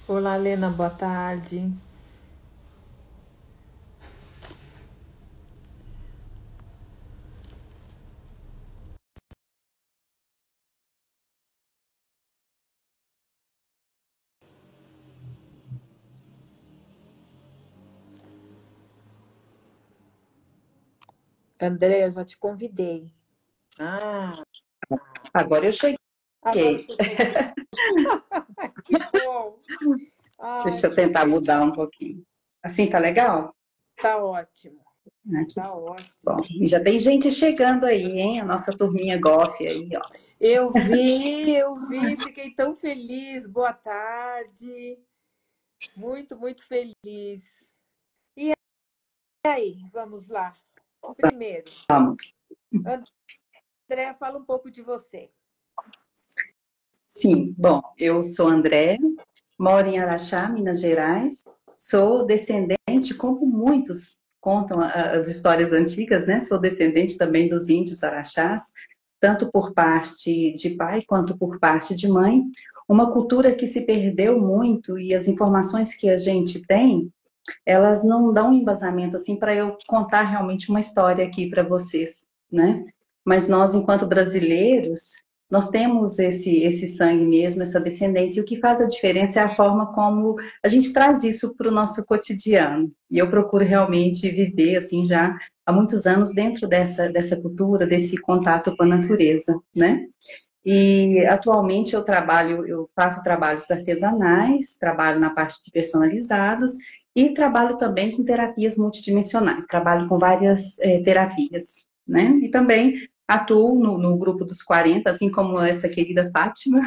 Olá, Lena, boa tarde. André, eu já te convidei. Ah, Agora eu agora cheguei. você chegou. Que bom. Ai, Deixa eu que tentar mudar feliz. um pouquinho. Assim tá legal? Tá ótimo, Ah, que tá bom. ótimo. E já tem gente chegando aí, hein? A nossa turminha gofe aí, ó. Eu vi, fiquei tão feliz. Boa tarde. Muito, muito feliz. E aí, vamos lá. Primeiro, Vamos. André, fala um pouco de você. Sim, bom, eu sou André, moro em Araxá, Minas Gerais. Sou descendente, como muitos contam as histórias antigas, né? Sou descendente também dos índios Araxás, tanto por parte de pai quanto por parte de mãe. Uma cultura que se perdeu muito e as informações que a gente tem elas não dão um embasamento assim para eu contar realmente uma história aqui para vocês, né? Mas nós, enquanto brasileiros, nós temos esse sangue mesmo, essa descendência, e o que faz a diferença é a forma como a gente traz isso para o nosso cotidiano. E eu procuro realmente viver assim já há muitos anos dentro dessa cultura, desse contato com a natureza, né? E atualmente eu faço trabalhos artesanais, trabalho na parte de personalizados e trabalho também com terapias multidimensionais, trabalho com várias terapias, né? E também atuo no grupo dos 40, assim como essa querida Fátima,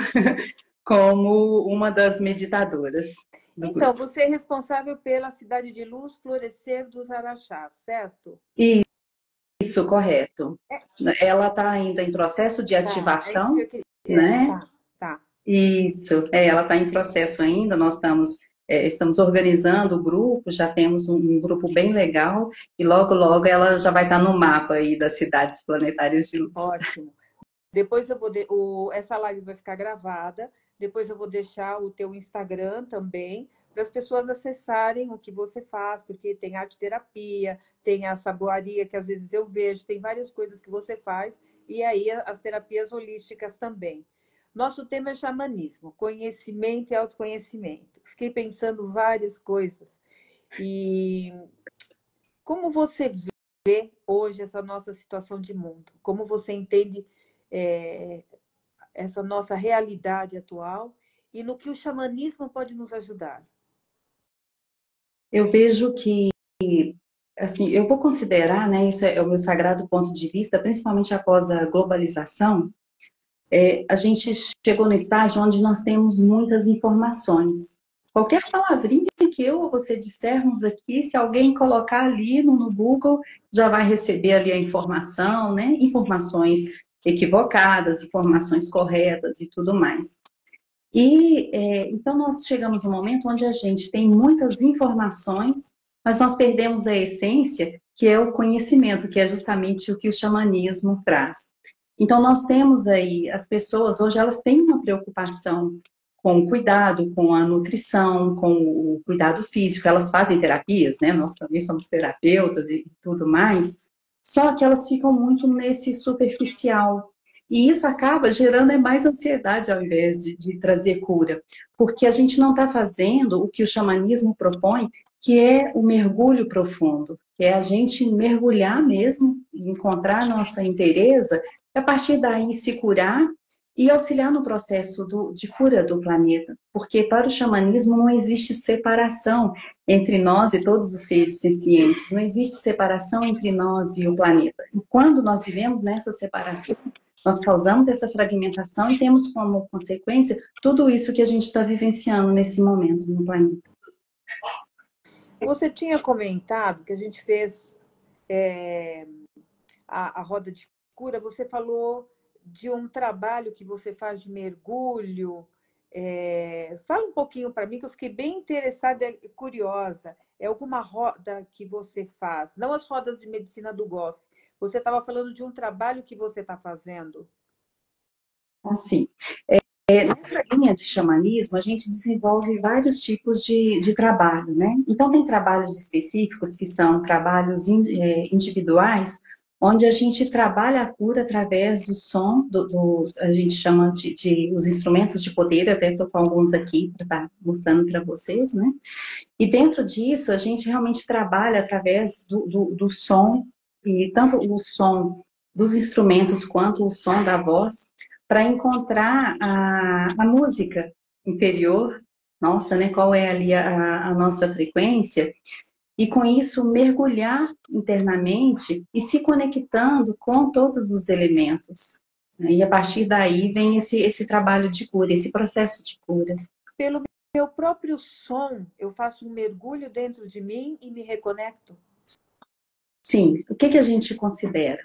como uma das meditadoras do Então, grupo. você é responsável pela Cidade de Luz Florescer dos Araxás, certo? Isso, correto. Ela está ainda em processo de Tá, é isso que ativação, eu queria. né? Tá, tá. Isso, ela está em processo ainda, nós estamos organizando o grupo, já temos um grupo bem legal, e logo, logo ela já vai estar no mapa aí das cidades planetárias de luz. Ótimo. Depois eu vou essa live vai ficar gravada. Depois eu vou deixar o teu Instagram também para as pessoas acessarem o que você faz, porque tem arte terapia, tem a saboaria que às vezes eu vejo, tem várias coisas que você faz e aí as terapias holísticas também. Nosso tema é xamanismo, conhecimento e autoconhecimento. Fiquei pensando várias coisas e como você vê hoje essa nossa situação de mundo? Como você entende é, essa nossa realidade atual e no que o xamanismo pode nos ajudar? Eu vejo que, assim, eu vou considerar, né, isso é o meu sagrado ponto de vista, principalmente após a globalização, a gente chegou no estágio onde nós temos muitas informações. Qualquer palavrinha que eu ou você dissermos aqui, se alguém colocar ali no Google, já vai receber ali a informação, né? Informações equivocadas, informações corretas e tudo mais. E então nós chegamos num momento onde a gente tem muitas informações, mas nós perdemos a essência, que é o conhecimento, que é justamente o que o xamanismo traz. Então nós temos aí as pessoas hoje elas têm uma preocupação com o cuidado, com a nutrição, com o cuidado físico. Elas fazem terapias, né? Nós também somos terapeutas e tudo mais. Só que elas ficam muito nesse superficial, e isso acaba gerando mais ansiedade ao invés de trazer cura, porque a gente não está fazendo o que o xamanismo propõe, que é o mergulho profundo, que é a gente mergulhar mesmo, encontrar a nossa inteireza, e a partir daí se curar e auxiliar no processo de cura do planeta. Porque para o xamanismo não existe separação entre nós e todos os seres sencientes, não existe separação entre nós e o planeta. E quando nós vivemos nessa separação, nós causamos essa fragmentação e temos como consequência tudo isso que a gente está vivenciando nesse momento no planeta. Você tinha comentado que a gente fez a roda de cura, você falou de um trabalho que você faz de mergulho. Fala um pouquinho para mim, que eu fiquei bem interessada e curiosa. É alguma roda que você faz, não as rodas de medicina do Goff. Você estava falando de um trabalho que você está fazendo. Assim, nessa linha de xamanismo, a gente desenvolve vários tipos de trabalho, né? Então, tem trabalhos específicos, que são trabalhos individuais, onde a gente trabalha a cura através do som, a gente chama de os instrumentos de poder, eu até estou com alguns aqui para estar mostrando para vocês, né? E dentro disso, a gente realmente trabalha através do som, e tanto o som dos instrumentos quanto o som da voz, para encontrar a música interior, nossa, né? Qual é ali a nossa frequência, e com isso mergulhar internamente e se conectando com todos os elementos. E a partir daí vem esse trabalho de cura, esse processo de cura. Pelo meu próprio som, eu faço um mergulho dentro de mim e me reconecto? Sim. O que a gente considera?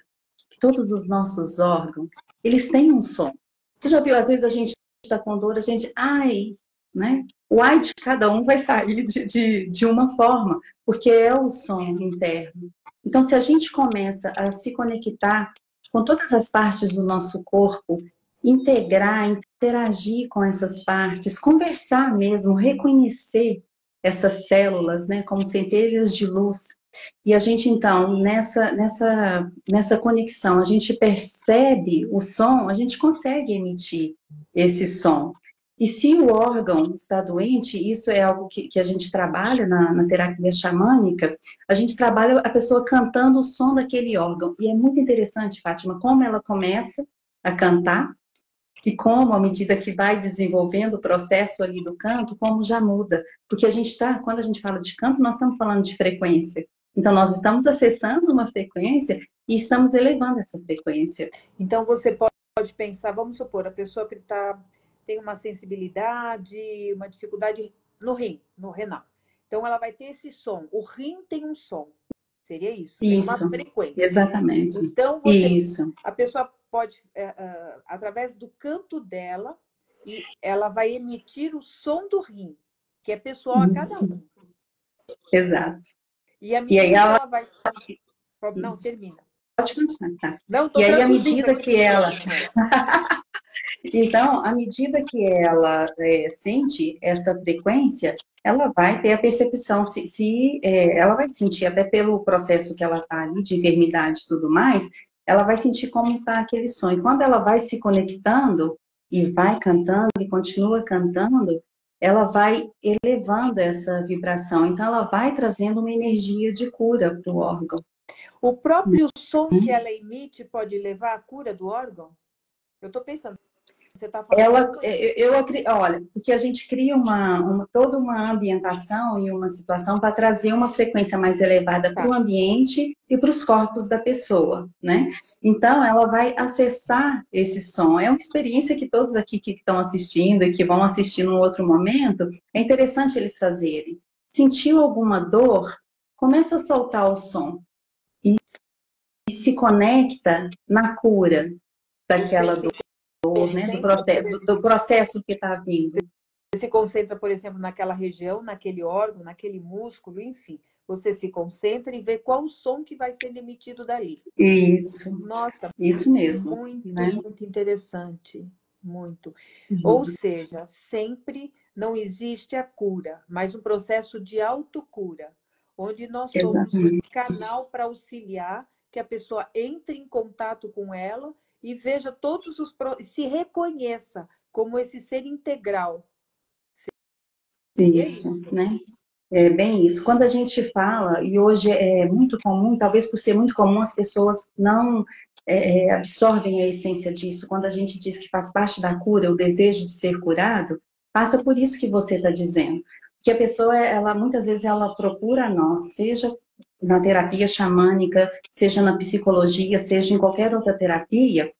Que todos os nossos órgãos, eles têm um som. Você já viu, às vezes a gente está com dor, a gente, ai, né? O ai de cada um vai sair de uma forma, porque é o som interno. Então, se a gente começa a se conectar com todas as partes do nosso corpo, integrar, interagir com essas partes, conversar mesmo, reconhecer essas células, né, como centelhas de luz. E a gente, então, nessa conexão, a gente percebe o som, a gente consegue emitir esse som. E se o órgão está doente, isso é algo que a gente trabalha na terapia xamânica, a gente trabalha a pessoa cantando o som daquele órgão. E é muito interessante, Fátima, como ela começa a cantar e como, à medida que vai desenvolvendo o processo ali do canto, como já muda. Porque quando a gente fala de canto, nós estamos falando de frequência. Então, nós estamos acessando uma frequência e estamos elevando essa frequência. Então, você pode pensar, vamos supor, a pessoa que tem uma sensibilidade, uma dificuldade no rim, no renal. Então, ela vai ter esse som. O rim tem um som. Seria isso. Tem uma frequência. Exatamente. Então, a pessoa pode, através do canto dela, e ela vai emitir o som do rim, que é pessoal a cada um. Exato. E à medida que ela vai... Não, termina. Pode continuar, tá? Não, e aí, à medida que ela... Então, à medida que ela sente essa frequência, ela vai ter a percepção, ela vai sentir, até pelo processo que ela está ali, de enfermidade e tudo mais, ela vai sentir como está aquele som. E quando ela vai se conectando e vai cantando e continua cantando, ela vai elevando essa vibração. Então, ela vai trazendo uma energia de cura para o órgão. O próprio som que ela emite pode levar à cura do órgão? Eu estou pensando. Você está falando... Olha, porque a gente cria toda uma ambientação e uma situação para trazer uma frequência mais elevada para o ambiente e para os corpos da pessoa, né? Então, ela vai acessar esse som. É uma experiência que todos aqui que estão assistindo e que vão assistir num outro momento, é interessante eles fazerem. Sentiu alguma dor? Começa a soltar o som e se conecta na cura daquela dor. Né, do processo que está vindo. Você se concentra, por exemplo, naquela região, naquele órgão, naquele músculo, enfim. Você se concentra e vê qual o som que vai ser emitido dali. Isso. Nossa, isso mesmo. Muito interessante. Muito. Ou seja, sempre não existe a cura, mas um processo de autocura, onde nós somos um canal para auxiliar que a pessoa entre em contato com ela e veja todos se reconheça como esse ser integral. Isso, né? É bem isso. Quando a gente fala, e hoje é muito comum, talvez por ser muito comum, as pessoas não absorvem a essência disso. Quando a gente diz que faz parte da cura, o desejo de ser curado, passa por isso que você está dizendo. Que a pessoa, muitas vezes, ela procura nós, seja na terapia xamânica, seja na psicologia, seja em qualquer outra terapia,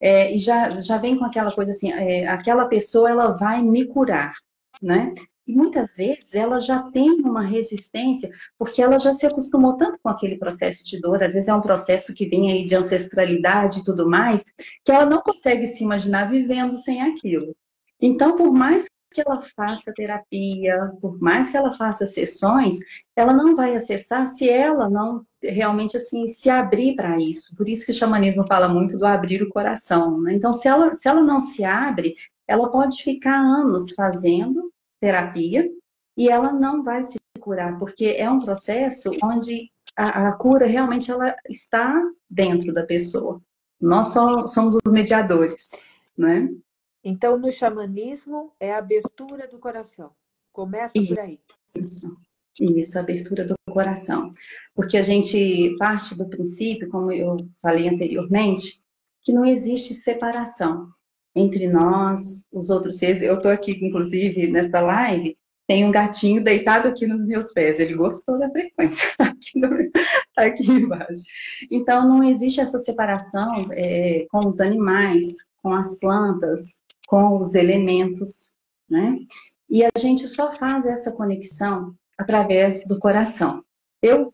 e já vem com aquela coisa assim, aquela pessoa, ela vai me curar, né? E muitas vezes ela já tem uma resistência, porque ela já se acostumou tanto com aquele processo de dor, às vezes é um processo que vem aí de ancestralidade e tudo mais, que ela não consegue se imaginar vivendo sem aquilo. Então, por mais que ela faça terapia, por mais que ela faça sessões, ela não vai acessar se ela não realmente assim se abrir para isso. Por isso que o xamanismo fala muito do abrir o coração, né? Então, se ela não se abre, ela pode ficar anos fazendo terapia e ela não vai se curar, porque é um processo onde a cura realmente ela está dentro da pessoa. Nós só somos os mediadores, né? Então, no xamanismo, é a abertura do coração. Começa por aí. Isso, abertura do coração. Porque a gente parte do princípio, como eu falei anteriormente, que não existe separação entre nós, os outros seres. Eu estou aqui, inclusive, nessa live, tem um gatinho deitado aqui nos meus pés. Ele gostou da frequência, aqui embaixo. Então, não existe essa separação com os animais, com as plantas, com os elementos, né? E a gente só faz essa conexão através do coração. Eu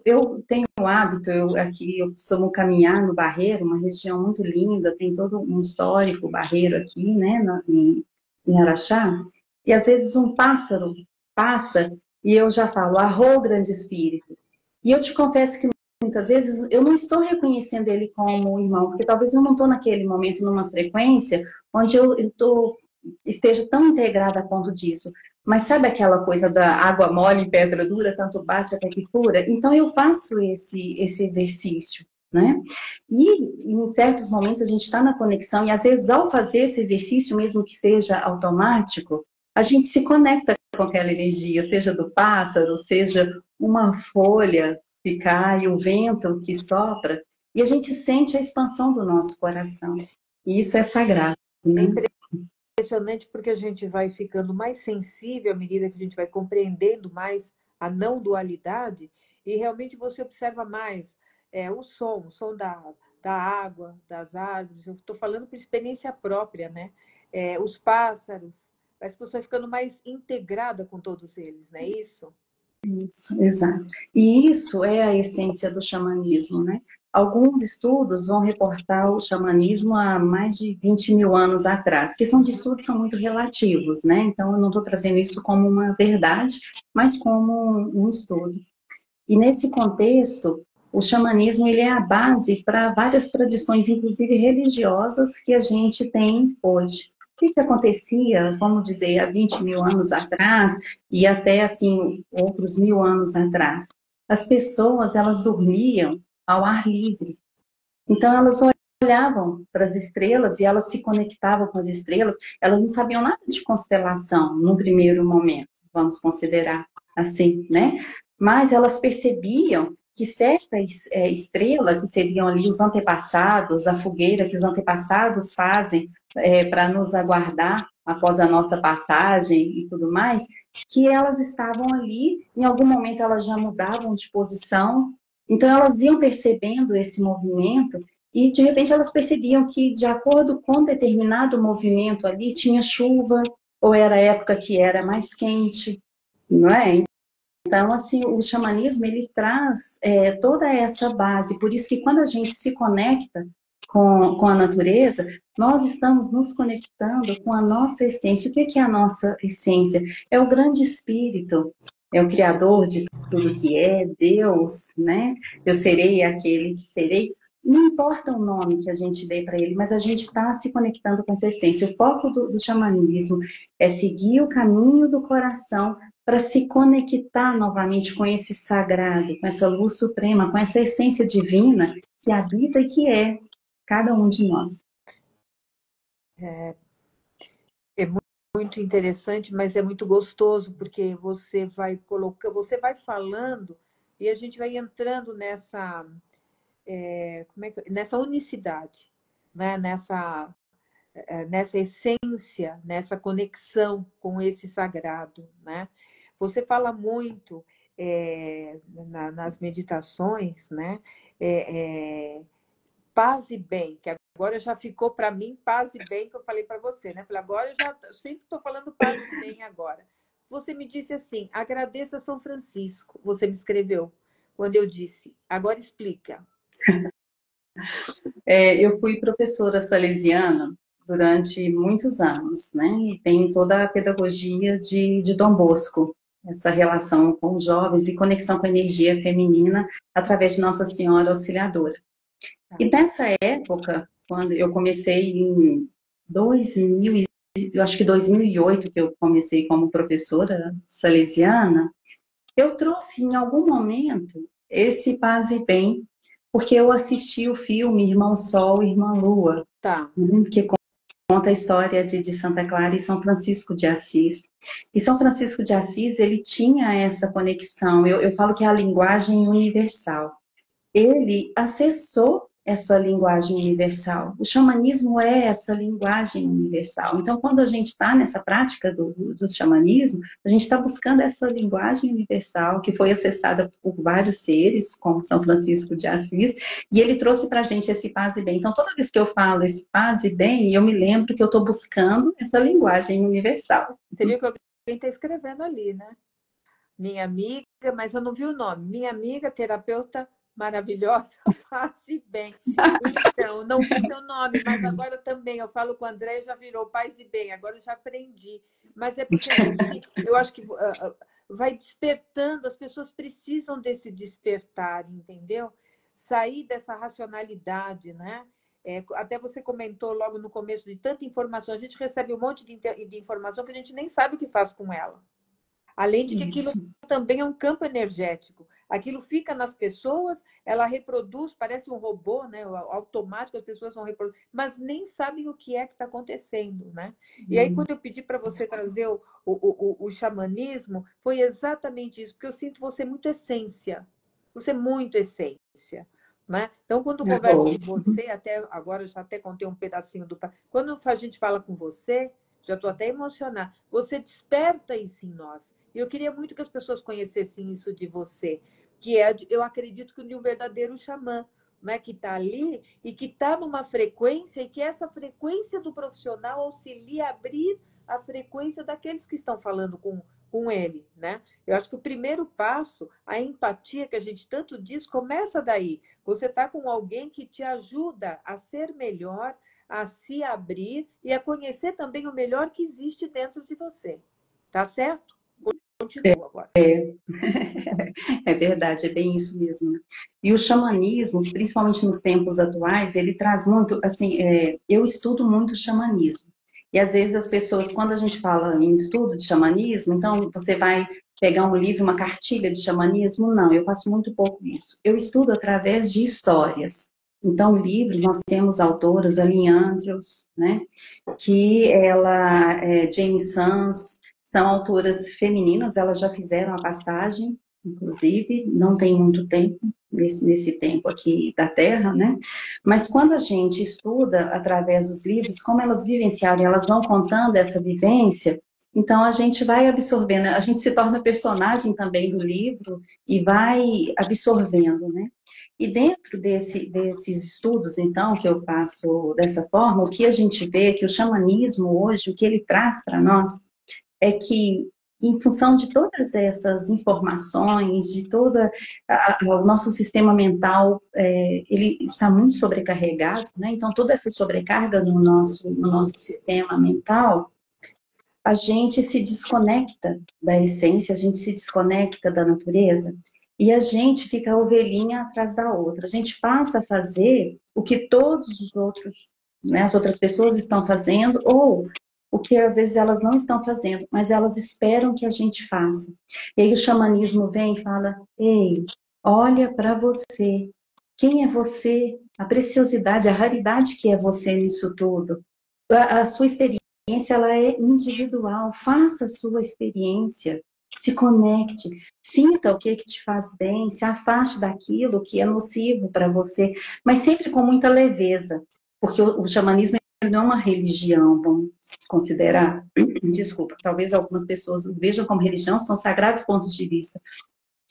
tenho o hábito, aqui eu costumo caminhar no Barreiro, uma região muito linda, tem todo um histórico Barreiro aqui, né, em Araxá, e às vezes um pássaro passa e eu já falo, arro, grande espírito. E eu te confesso que muitas vezes eu não estou reconhecendo ele como irmão, porque talvez eu não estou naquele momento numa frequência onde eu esteja tão integrada a ponto disso. Mas sabe aquela coisa da água mole em pedra dura, tanto bate até que fura? Então eu faço esse exercício, né? E em certos momentos a gente está na conexão e às vezes ao fazer esse exercício, mesmo que seja automático, a gente se conecta com aquela energia, seja do pássaro, seja uma folha que cai, o vento que sopra, e a gente sente a expansão do nosso coração. E isso é sagrado, né? Impressionante porque a gente vai ficando mais sensível à medida que a gente vai compreendendo mais a não dualidade e realmente você observa mais o som da água, das árvores. Eu estou falando por experiência própria, né? Os pássaros. Parece que você vai ficando mais integrada com todos eles, não é isso? Isso, exato. E isso é a essência do xamanismo, né? Alguns estudos vão reportar o xamanismo há mais de 20 mil anos atrás. Questão de estudos são muito relativos, né? Então, eu não estou trazendo isso como uma verdade, mas como um estudo. E nesse contexto, o xamanismo ele é a base para várias tradições, inclusive religiosas, que a gente tem hoje. O que acontecia, vamos dizer, há 20 mil anos atrás e até assim outros 1000 anos atrás? As pessoas elas dormiam ao ar livre. Então elas olhavam para as estrelas e elas se conectavam com as estrelas. Elas não sabiam nada de constelação num primeiro momento, vamos considerar assim, né? Mas elas percebiam que certa estrela, que seriam ali os antepassados, a fogueira que os antepassados fazem para nos aguardar após a nossa passagem e tudo mais, que elas estavam ali, em algum momento elas já mudavam de posição, então elas iam percebendo esse movimento e de repente elas percebiam que de acordo com determinado movimento ali tinha chuva, ou era a época que era mais quente, não é? Então, assim, o xamanismo, ele traz toda essa base. Por isso que quando a gente se conecta com a natureza, nós estamos nos conectando com a nossa essência. O que é a nossa essência? É o grande espírito, é o criador de tudo que é, Deus, né? Eu serei aquele que serei. Não importa o nome que a gente dê para ele, mas a gente está se conectando com essa essência. O foco do xamanismo é seguir o caminho do coração para se conectar novamente com esse sagrado, com essa luz suprema, com essa essência divina que habita e que é cada um de nós. É muito interessante, mas é muito gostoso, porque você vai colocando, você vai falando e a gente vai entrando nessa unicidade, né? Nessa essência, nessa conexão com esse sagrado, né? Você fala muito nas meditações, né? Paz e bem, que agora já ficou para mim paz e bem, que eu falei para você, né? Falei, agora eu sempre estou falando paz e bem agora. Você me disse assim, agradeça São Francisco. Você me escreveu quando eu disse, agora explica. Eu fui professora salesiana durante muitos anos, né? E tenho toda a pedagogia de Dom Bosco, essa relação com os jovens e conexão com a energia feminina através de Nossa Senhora Auxiliadora. E nessa época, quando eu comecei em 2000 eu acho que 2008, que eu comecei como professora salesiana, eu trouxe em algum momento esse Paz e Bem, porque eu assisti o filme Irmão Sol, Irmã Lua, Tá. que conta a história de Santa Clara e São Francisco de Assis. E São Francisco de Assis, ele tinha essa conexão, eu falo que é a linguagem universal. Ele acessou essa linguagem universal. O xamanismo é essa linguagem universal. Então, quando a gente está nessa prática do xamanismo, a gente está buscando essa linguagem universal que foi acessada por vários seres, como São Francisco de Assis, e ele trouxe para a gente esse paz e bem. Então, toda vez que eu falo esse paz e bem, eu me lembro que eu estou buscando essa linguagem universal. Você viu que alguém está escrevendo ali, né? Minha amiga, mas eu não vi o nome. Minha amiga, terapeuta maravilhosa, Paz e Bem. Então, não vi seu nome, mas agora também eu falo com o André, já virou Paz e Bem, agora eu já aprendi. Mas é porque a gente, eu acho que vai despertando, as pessoas precisam desse despertar, entendeu? Sair dessa racionalidade, né? Até você comentou logo no começo de tanta informação, a gente recebe um monte de informação que a gente nem sabe o que faz com ela. Além de que aquilo Isso. também é um campo energético. Aquilo fica nas pessoas, ela reproduz, parece um robô, né? Automático, as pessoas vão reproduzir, mas nem sabem o que é que está acontecendo, né? E aí, quando eu pedi para você trazer o xamanismo, foi exatamente isso, porque eu sinto você muito essência. Você é muito essência. Né? Então, quando eu converso com você, até agora eu já até contei um pedacinho do. Quando a gente fala com você, já estou até emocionada. Você desperta isso em nós. E eu queria muito que as pessoas conhecessem isso de você, que é, eu acredito, que de um verdadeiro xamã, né? Que está ali e que está numa frequência, e que essa frequência do profissional auxilia a abrir a frequência daqueles que estão falando com ele, né? Eu acho que o primeiro passo, a empatia que a gente tanto diz, começa daí. Você está com alguém que te ajuda a ser melhor, a se abrir e a conhecer também o melhor que existe dentro de você. Tá certo? Continua agora. É verdade, é bem isso mesmo. E o xamanismo, principalmente nos tempos atuais, ele traz muito, assim, eu estudo muito xamanismo. E às vezes as pessoas, quando a gente fala em estudo de xamanismo, então você vai pegar um livro, uma cartilha de xamanismo? Não, eu faço muito pouco isso. Eu estudo através de histórias. Então, livros, nós temos autoras, a Lynn Andrews, né? Que ela, Jane Sons, são autoras femininas, elas já fizeram a passagem, inclusive, não tem muito tempo, nesse tempo aqui da Terra, né? Mas quando a gente estuda através dos livros, como elas vivenciaram, elas vão contando essa vivência, então a gente vai absorvendo, a gente se torna personagem também do livro e vai absorvendo, né? E dentro desses estudos, então, que eu faço dessa forma, o que a gente vê é que o xamanismo hoje, o que ele traz para nós, é que, em função de todas essas informações, de todo o nosso sistema mental, ele está muito sobrecarregado, né? Então, toda essa sobrecarga no nosso sistema mental, a gente se desconecta da essência, a gente se desconecta da natureza e a gente fica a ovelhinha atrás da outra. A gente passa a fazer o que todos os outros, né, as outras pessoas estão fazendo ou o que às vezes elas não estão fazendo, mas elas esperam que a gente faça. E aí o xamanismo vem e fala: ei, olha para você. Quem é você? A preciosidade, a raridade que é você nisso tudo. A sua experiência, ela é individual. Faça a sua experiência, se conecte, sinta o que te faz bem, se afaste daquilo que é nocivo para você, mas sempre com muita leveza, porque o xamanismo não é uma religião, vamos considerar. Desculpa, talvez algumas pessoas vejam como religião, são sagrados pontos de vista.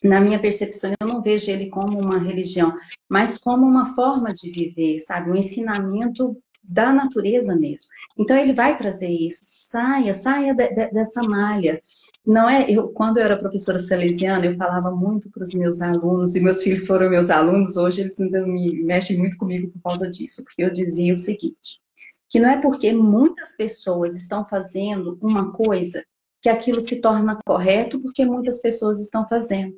Na minha percepção, eu não vejo ele como uma religião, mas como uma forma de viver, sabe? Um ensinamento da natureza mesmo. Então, ele vai trazer isso. Saia dessa malha. Não é, quando eu era professora salesiana, eu falava muito para os meus alunos, e meus filhos foram meus alunos, hoje eles ainda me mexem muito comigo por causa disso, porque eu dizia o seguinte, que não é porque muitas pessoas estão fazendo uma coisa que aquilo se torna correto, porque muitas pessoas estão fazendo.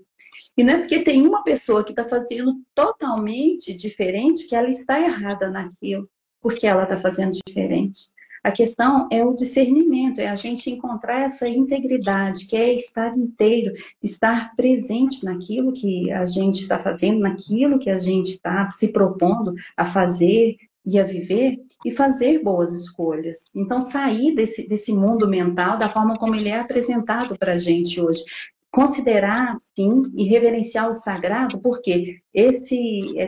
E não é porque tem uma pessoa que está fazendo totalmente diferente que ela está errada naquilo, porque ela está fazendo diferente. A questão é o discernimento, é a gente encontrar essa integridade, que é estar inteiro, estar presente naquilo que a gente está fazendo, naquilo que a gente está se propondo a fazer e a viver, e fazer boas escolhas. Então, sair desse mundo mental da forma como ele é apresentado para a gente hoje. Considerar, sim, e reverenciar o sagrado, porque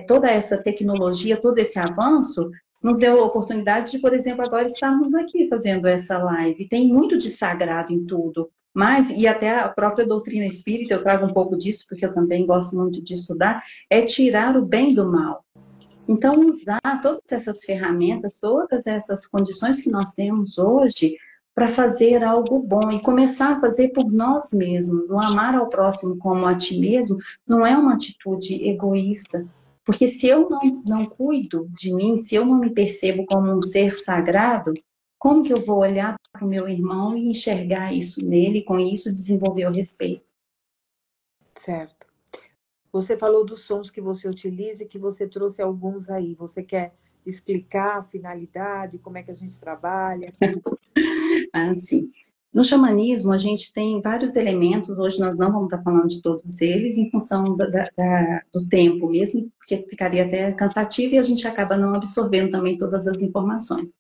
toda essa tecnologia, todo esse avanço, nos deu a oportunidade de, por exemplo, agora estarmos aqui fazendo essa live. Tem muito de sagrado em tudo, mas, e até a própria doutrina espírita, eu trago um pouco disso, porque eu também gosto muito de estudar, é tirar o bem do mal. Então, usar todas essas ferramentas, todas essas condições que nós temos hoje para fazer algo bom e começar a fazer por nós mesmos. O amar ao próximo como a ti mesmo não é uma atitude egoísta. Porque se eu não cuido de mim, se eu não me percebo como um ser sagrado, como que eu vou olhar para o meu irmão e enxergar isso nele e com isso desenvolver o respeito? Certo. Você falou dos sons que você utiliza e que você trouxe alguns aí. Você quer explicar a finalidade, como é que a gente trabalha? Sim. No xamanismo, a gente tem vários elementos, hoje nós não vamos estar falando de todos eles, em função do tempo mesmo, porque ficaria até cansativo e a gente acaba não absorvendo também todas as informações.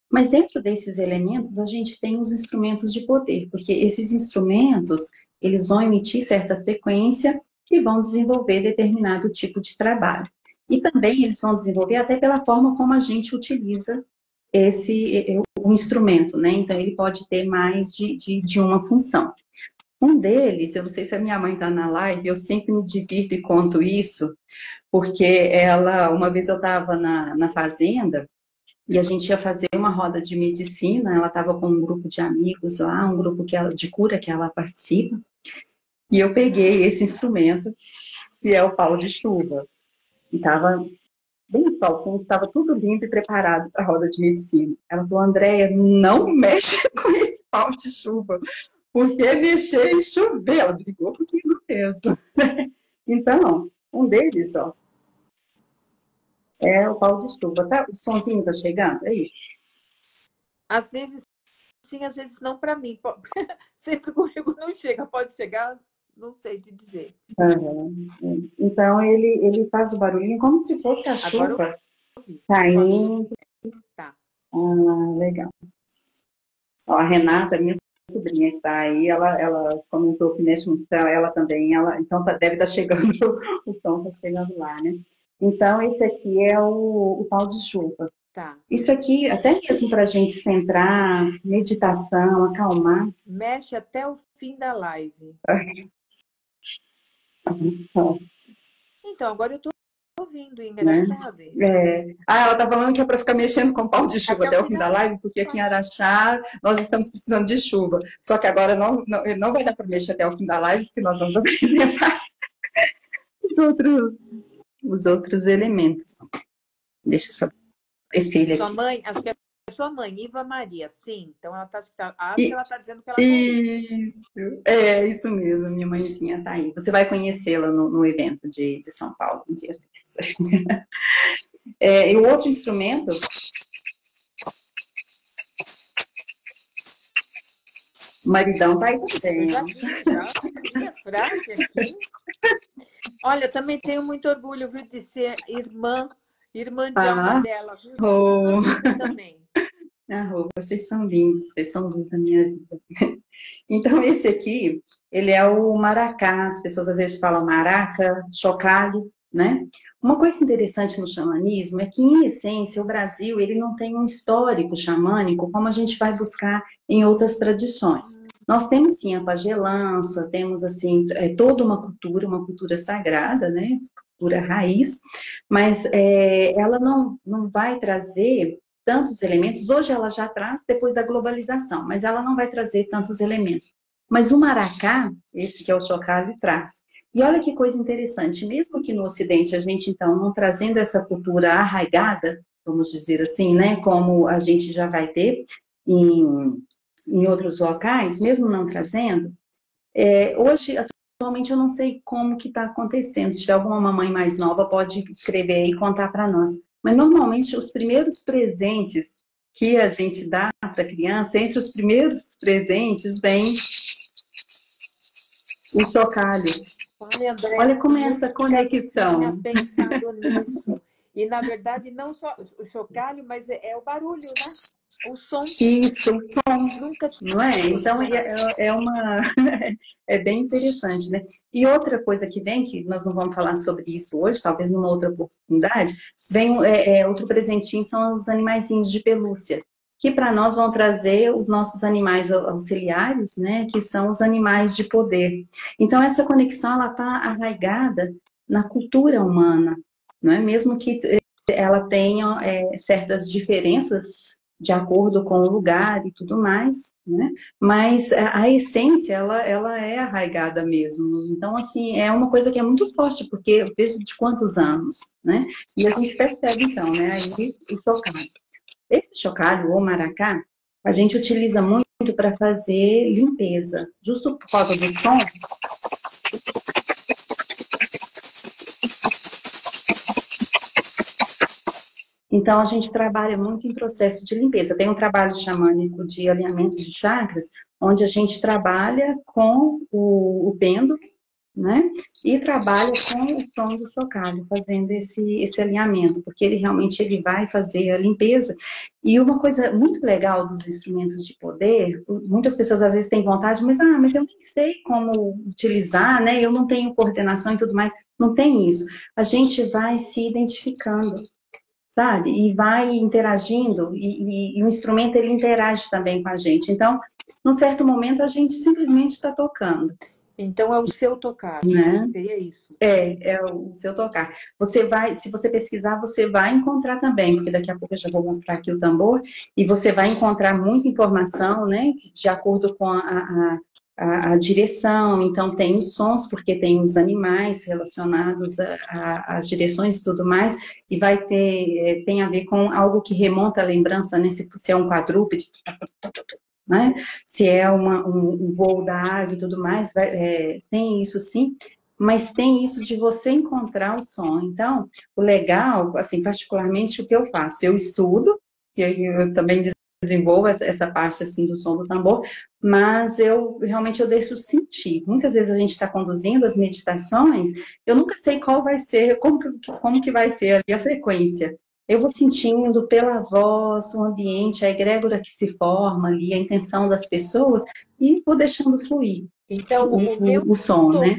Mas dentro desses elementos, a gente tem os instrumentos de poder, porque esses instrumentos, eles vão emitir certa frequência que vão desenvolver determinado tipo de trabalho. E também eles vão desenvolver até pela forma como a gente utiliza o instrumento, né? Então, ele pode ter mais de uma função. Um deles, eu não sei se a minha mãe está na live, eu sempre me divirto e conto isso, porque uma vez eu estava na fazenda, e a gente ia fazer uma roda de medicina, ela estava com um grupo de amigos lá, um grupo de cura que ela participa, e eu peguei esse instrumento, que é o pau de chuva. E estava bem soltinho, estava tudo limpo e preparado para a roda de medicina. Ela falou, Andréia, não mexe com esse pau de chuva, porque mexer e chover. Ela brigou comigo mesmo. Então, um deles, ó, é o pau de chuva. Tá? O sonzinho está chegando? É isso. Às vezes sim, às vezes não para mim. Sempre comigo não chega. Pode chegar, não sei te dizer. Uhum. Então, ele faz o barulhinho como se fosse a chuva caindo. Tá. Legal. Ó, a Renata, minha sobrinha que está aí, ela comentou que nesse momento ela também, então deve estar chegando, o som está chegando lá, né? Então, esse aqui é o pau de chuva. Tá. Isso aqui, até mesmo para a gente centrar, meditação, acalmar. Mexe até o fim da live. Então, agora eu estou ouvindo, engraçado isso. Ela está falando que é para ficar mexendo com pau de chuva até o fim da live, porque aqui em Araxá nós estamos precisando de chuva. Só que agora não vai dar para mexer até o fim da live, porque nós vamos apresentar os outros elementos. Deixa eu só esse ele aqui. Sua mãe, acho que é sua mãe, Iva Maria, sim. Então ela acho que ela está dizendo que ela Isso, isso mesmo, minha mãezinha está aí. Você vai conhecê-la no evento de São Paulo um dia desses. E o outro instrumento. O maridão tá aí também. Já vi a frase aqui. Olha, também tenho muito orgulho, viu, de ser irmã de alma dela, viu? Também. Vocês são lindos, vocês são luz da minha vida. Então, esse aqui, ele é o maracá. As pessoas às vezes falam maraca, chocalho, né? Uma coisa interessante no xamanismo é que, em essência, o Brasil ele não tem um histórico xamânico como a gente vai buscar em outras tradições. Nós temos, sim, a pagelança, temos, assim, toda uma cultura sagrada, né? Cultura raiz, mas ela não vai trazer tantos elementos. Hoje ela já traz, depois da globalização, mas ela não vai trazer tantos elementos. Mas o maracá, esse que é o chocalho, traz. E olha que coisa interessante, mesmo que no Ocidente a gente, então, não trazendo essa cultura arraigada, vamos dizer assim, né, como a gente já vai ter em outros locais, mesmo não trazendo, hoje, atualmente, eu não sei como que está acontecendo. Se tiver alguma mamãe mais nova, pode escrever e contar para nós. Mas, normalmente, os primeiros presentes que a gente dá para a criança, entre os primeiros presentes vem o chocalho. Ai, André, Olha como é essa nunca tinha conexão. pensado nisso. E, na verdade, não só o chocalho, mas é o barulho, né? O som. Isso, Nunca não tinha é? Então pensado. é uma é bem interessante, né? E outra coisa que vem, que nós não vamos falar sobre isso hoje, talvez numa outra oportunidade, vem outro presentinho, são os animaizinhos de pelúcia, que para nós vão trazer os nossos animais auxiliares, né? Que são os animais de poder. Então essa conexão ela está arraigada na cultura humana, não é? Mesmo que ela tenha certas diferenças de acordo com o lugar e tudo mais, né? Mas a essência, ela é arraigada mesmo. Então, assim, é uma coisa que é muito forte, porque eu vejo de quantos anos, né? E a gente percebe, então, né? Aí, o chocalho. Esse chocalho, ou maracá, a gente utiliza muito para fazer limpeza. Justo por causa do som, então, a gente trabalha muito em processo de limpeza. Tem um trabalho xamânico de alinhamento de chakras, onde a gente trabalha com o pêndulo, né? E trabalha com o som do chocalho, fazendo esse alinhamento, porque ele vai fazer a limpeza. E uma coisa muito legal dos instrumentos de poder, muitas pessoas às vezes têm vontade, mas eu nem sei como utilizar, né? Eu não tenho coordenação e tudo mais. Não tem isso. A gente vai se identificando, sabe? E vai interagindo, e o instrumento ele interage também com a gente. Então, num certo momento, a gente simplesmente está tocando, Então, é o seu tocar. né? Seria isso. É o seu tocar. Você vai, se você pesquisar, você vai encontrar também, porque daqui a pouco eu já vou mostrar aqui o tambor, e você vai encontrar muita informação, né, de acordo com a direção. Então, tem os sons, porque tem os animais relacionados às direções e tudo mais, e vai ter, tem a ver com algo que remonta à lembrança, né, se é um quadrúpede, né? Se é um voo da águia e tudo mais, tem isso sim, mas tem isso de você encontrar o som. Então, o legal, assim, particularmente o que eu faço, eu estudo, e eu também desenvolvo essa parte assim do som do tambor, mas eu realmente eu deixo sentir. Muitas vezes a gente está conduzindo as meditações, eu nunca sei qual vai ser, como que vai ser ali a frequência. Eu vou sentindo pela voz, o ambiente, a egrégora que se forma ali, a intenção das pessoas, e vou deixando fluir Então, o som, né?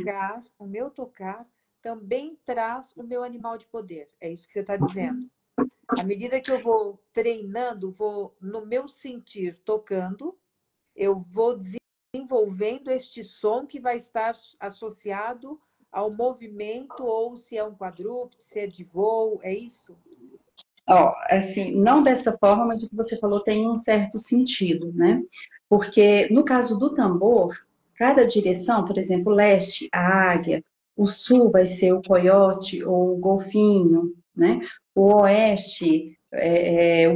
o meu tocar também traz o meu animal de poder. É isso que você está dizendo. À medida que eu vou treinando, vou no meu sentir tocando, eu vou desenvolvendo este som que vai estar associado ao movimento, ou se é um quadrúpede, se é de voo, é isso? Ó, assim, não dessa forma, mas o que você falou tem um certo sentido, né? Porque no caso do tambor, cada direção, por exemplo, leste, a águia, o sul vai ser o coiote ou o golfinho, né? O oeste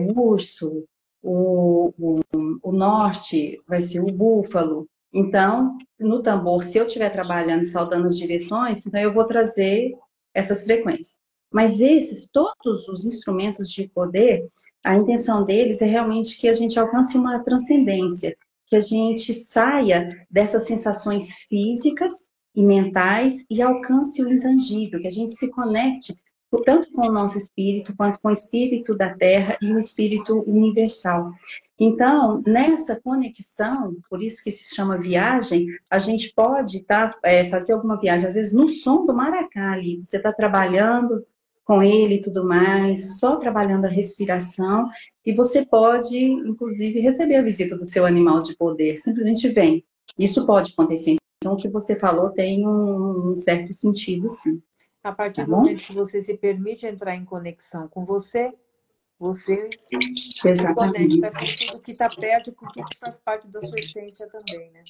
o urso, o norte vai ser o búfalo. Então, no tambor, se eu estiver trabalhando e saudando as direções, então eu vou trazer essas frequências. Mas todos os instrumentos de poder, a intenção deles é realmente que a gente alcance uma transcendência, que a gente saia dessas sensações físicas e mentais e alcance o intangível, que a gente se conecte tanto com o nosso espírito, quanto com o espírito da Terra e o espírito universal. Então, nessa conexão, por isso que se chama viagem, a gente pode fazer alguma viagem, às vezes no som do maracá ali, você está trabalhando com ele e tudo mais, só trabalhando a respiração, e você pode, inclusive, receber a visita do seu animal de poder, simplesmente vem. Isso pode acontecer. Então, o que você falou tem um certo sentido, sim, A partir tá do bom? momento que você se permite entrar em conexão com você, você se conecta Exatamente. com tudo que está perto e com tudo que faz parte da sua essência também, né?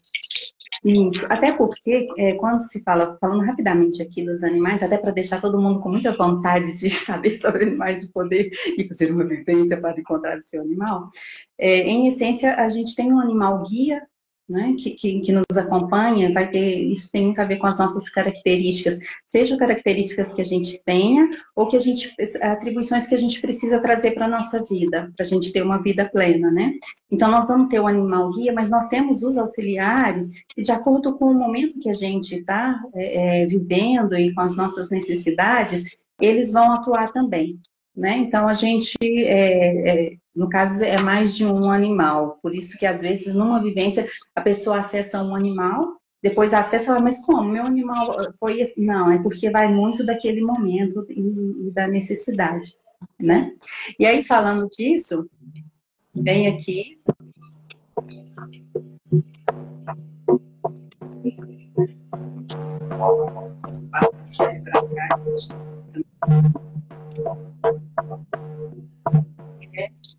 Isso, até porque quando se fala, falando rapidamente aqui dos animais, até para deixar todo mundo com muita vontade de saber sobre animais de poder e fazer uma vivência para encontrar o seu animal, em essência a gente tem um animal guia, né, que nos acompanha, vai ter, isso tem muito a ver com as nossas características, sejam características que a gente tenha, ou que a gente, atribuições que a gente precisa trazer para a nossa vida, para a gente ter uma vida plena, né? Então, nós vamos ter o animal guia, mas nós temos os auxiliares, e de acordo com o momento que a gente está vivendo e com as nossas necessidades, eles vão atuar também. Né? Então, a gente, no caso, é mais de um animal. Por isso que, às vezes, numa vivência, a pessoa acessa um animal, depois acessa e fala, mas como? Meu animal foi esse? Não, é porque vai muito daquele momento e da necessidade, né? E aí, falando disso, vem aqui...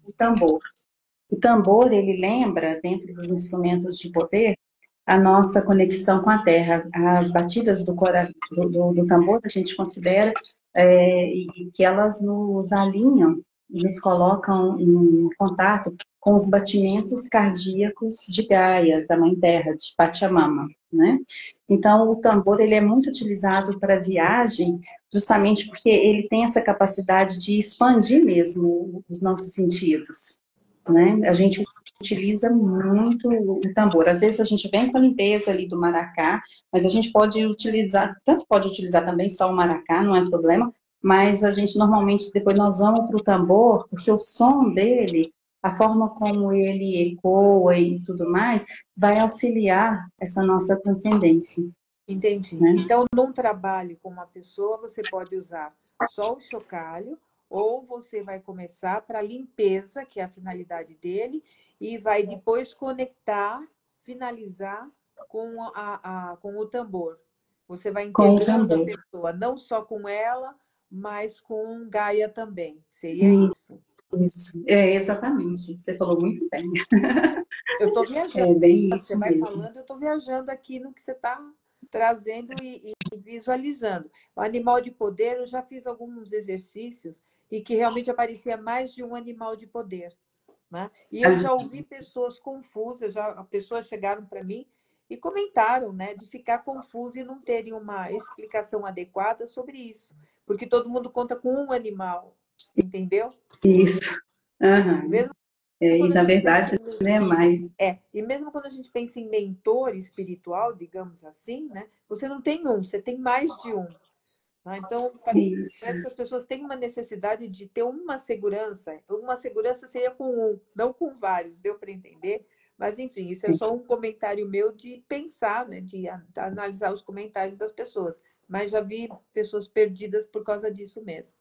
O tambor. O tambor, ele lembra, dentro dos instrumentos de poder, a nossa conexão com a terra. As batidas do tambor, a gente considera que elas nos alinham e nos colocam em contato com os batimentos cardíacos de Gaia, da Mãe Terra, de Pachamama, né? Então, o tambor, ele é muito utilizado para viagem, justamente porque ele tem essa capacidade de expandir mesmo os nossos sentidos, né? A gente utiliza muito o tambor. Às vezes a gente vem com a limpeza ali do maracá, mas a gente pode utilizar, tanto pode utilizar também só o maracá, não é problema, mas a gente normalmente, depois nós vamos para o tambor, porque o som dele, a forma como ele ecoa e tudo mais, vai auxiliar essa nossa transcendência. Entendi. Né? Então, num trabalho com uma pessoa, você pode usar só o chocalho, ou você vai começar para limpeza, que é a finalidade dele, e vai depois conectar, finalizar com o tambor. Você vai integrando a pessoa, não só com ela, mas com Gaia também. Seria isso? Isso, exatamente. Você falou muito bem. Eu estou viajando. É bem isso você vai mesmo. falando, eu estou viajando aqui no que você está trazendo e visualizando. O animal de poder, eu já fiz alguns exercícios e que realmente aparecia mais de um animal de poder. Né? E eu já ouvi pessoas confusas, pessoas chegaram para mim e comentaram, né, de ficar confusa e não terem uma explicação adequada sobre isso. Porque todo mundo conta com um animal, entendeu? Isso. Uhum. Mesmo e na verdade, né, mais... E mesmo quando a gente pensa em mentor espiritual, digamos assim, né, você não tem um, você tem mais de um. Né? Então, parece que as pessoas têm uma necessidade de ter uma segurança. Uma segurança seria com um, não com vários, deu para entender? Mas, enfim, isso é só um comentário meu de pensar, né, de analisar os comentários das pessoas. Mas já vi pessoas perdidas por causa disso mesmo.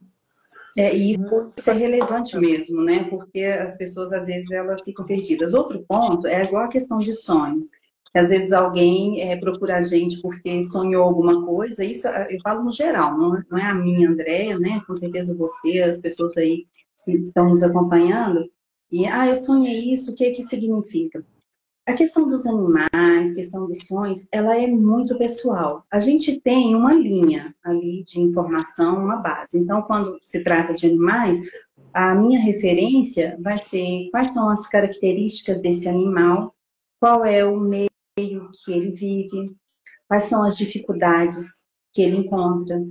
Isso é relevante mesmo, né? Porque as pessoas, às vezes, elas ficam perdidas. Outro ponto é igual a questão de sonhos. Às vezes alguém procura a gente porque sonhou alguma coisa, isso eu falo no geral, não é a minha, Andréia, né? Com certeza você, as pessoas aí que estão nos acompanhando, e, eu sonhei isso, o que que significa? A questão dos animais, questão dos sonhos, ela é muito pessoal. A gente tem uma linha ali de informação, uma base. Então, quando se trata de animais, a minha referência vai ser quais são as características desse animal, qual é o meio que ele vive, quais são as dificuldades que ele encontra,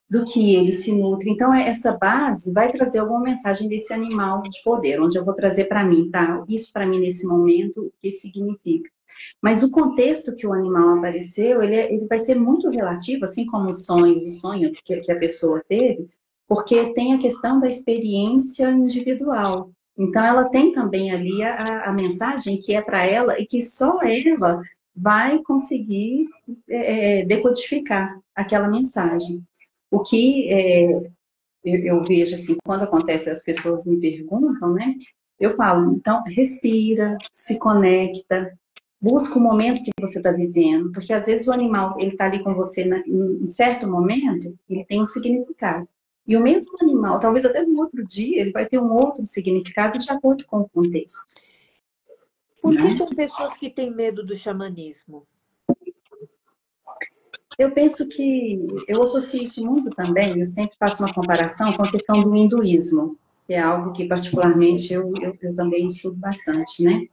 do que ele se nutre. Então, essa base vai trazer alguma mensagem desse animal de poder, onde eu vou trazer para mim, tá? Isso para mim nesse momento, o que significa? Mas o contexto que o animal apareceu, ele vai ser muito relativo, assim como os sonhos, o sonho que a pessoa teve, porque tem a questão da experiência individual. Então, ela tem também ali a mensagem que é para ela e que só ela vai conseguir decodificar aquela mensagem. O que eu vejo, assim, quando acontece, as pessoas me perguntam, né? Eu falo, então, respira, se conecta, busca o momento que você está vivendo, porque às vezes o animal, ele está ali com você em certo momento, ele tem um significado. E o mesmo animal, talvez até no outro dia, ele vai ter um outro significado de acordo com o contexto. Por que tem pessoas que têm medo do xamanismo? Eu penso que eu associo isso muito também, eu sempre faço uma comparação com a questão do hinduísmo, que é algo que particularmente eu também estudo bastante, né?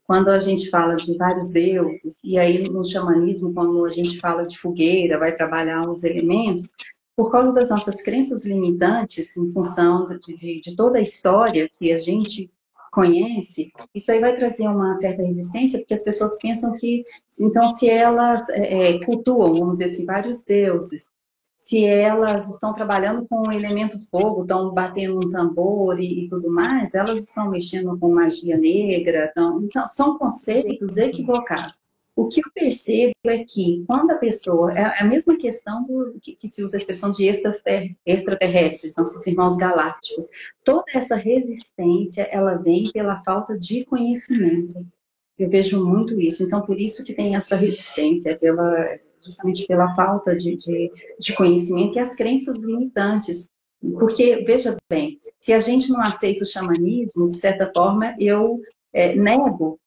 quando a gente fala de vários deuses, e aí no xamanismo, quando a gente fala de fogueira, vai trabalhar os elementos, por causa das nossas crenças limitantes, em função de toda a história que a gente conhece, isso aí vai trazer uma certa resistência, porque as pessoas pensam que, então, se elas cultuam, vamos dizer assim, vários deuses, se elas estão trabalhando com o elemento fogo, estão batendo um tambor e tudo mais, elas estão mexendo com magia negra, então são conceitos equivocados. O que eu percebo é que quando a pessoa, é a mesma questão que se usa a expressão de extraterrestres, nossos irmãos galácticos, toda essa resistência, ela vem pela falta de conhecimento. Eu vejo muito isso. Então, por isso que tem essa resistência, justamente pela falta de conhecimento e as crenças limitantes. Porque, veja bem, se a gente não aceita o xamanismo, de certa forma, eu nego,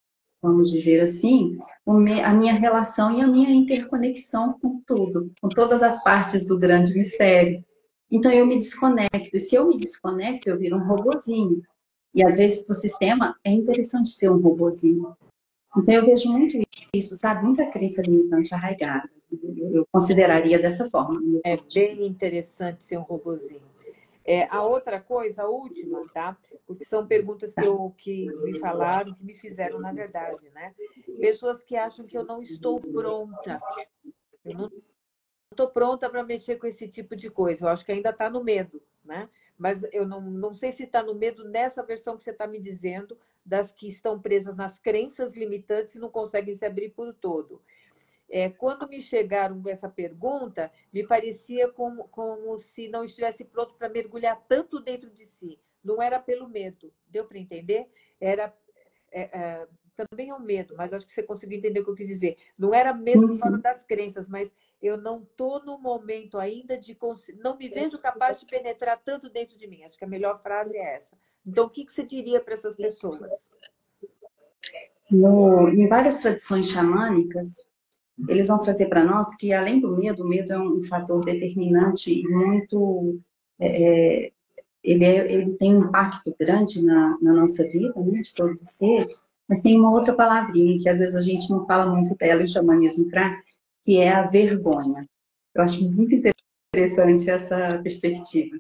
vamos dizer assim, a minha relação e a minha interconexão com tudo, com todas as partes do grande mistério. Então, eu me desconecto. E se eu me desconecto, eu viro um robozinho. E, às vezes, para o sistema, é interessante ser um robozinho. Então, eu vejo muito isso, sabe? Muita crença limitante arraigada. Eu consideraria dessa forma. É bem interessante ser um robozinho. A outra coisa, a última, tá? Porque são perguntas que me falaram, que me fizeram, na verdade, né? Pessoas que acham que eu não estou pronta. Eu não estou pronta para mexer com esse tipo de coisa. Eu acho que ainda está no medo, né? Mas eu não sei se está no medo nessa versão que você está me dizendo, das que estão presas nas crenças limitantes e não conseguem se abrir por todo. Quando me chegaram com essa pergunta, me parecia como se não estivesse pronto para mergulhar tanto dentro de si. Não era pelo medo, deu para entender? Era também é um medo, mas acho que você conseguiu entender o que eu quis dizer. Não era medo por causa das crenças, mas eu não estou no momento ainda não me vejo capaz de penetrar tanto dentro de mim. Acho que a melhor frase é essa. Então, o que você diria para essas pessoas? Em várias tradições xamânicas, eles vão trazer para nós que, além do medo, o medo é um fator determinante e muito. Ele tem um impacto grande na nossa vida, né, de todos os seres, mas tem uma outra palavrinha que às vezes a gente não fala muito dela e o xamanismo traz, que é a vergonha. Eu acho muito interessante essa perspectiva,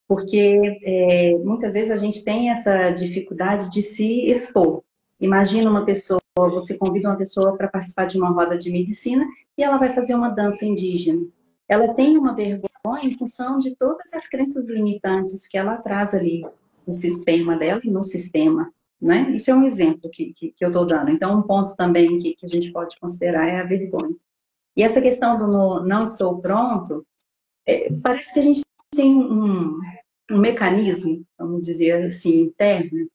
porque muitas vezes a gente tem essa dificuldade de se expor. Imagina uma pessoa, você convida uma pessoa para participar de uma roda de medicina e ela vai fazer uma dança indígena. Ela tem uma vergonha em função de todas as crenças limitantes que ela traz ali no sistema dela e no sistema, né? Isso é um exemplo que eu estou dando. Então, um ponto também que a gente pode considerar é a vergonha. E essa questão do não estou pronto, parece que a gente tem um mecanismo, vamos dizer assim, interno,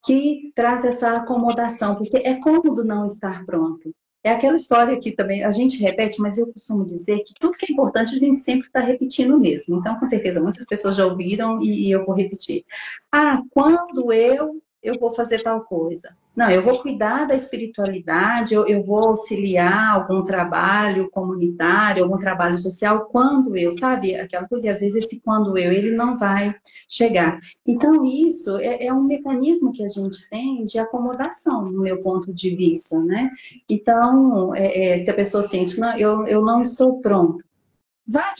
que traz essa acomodação, porque é cômodo não estar pronto. É aquela história que também a gente repete, mas eu costumo dizer que tudo que é importante a gente sempre está repetindo mesmo. Então, com certeza, muitas pessoas já ouviram e eu vou repetir. Ah, quando eu vou fazer tal coisa. Não, eu vou cuidar da espiritualidade, eu vou auxiliar algum trabalho comunitário, algum trabalho social, quando sabe? Aquela coisa, e às vezes esse quando ele não vai chegar. Então, isso é um mecanismo que a gente tem de acomodação, no meu ponto de vista, né? Então, se a pessoa sente, não, eu não estou pronto, vá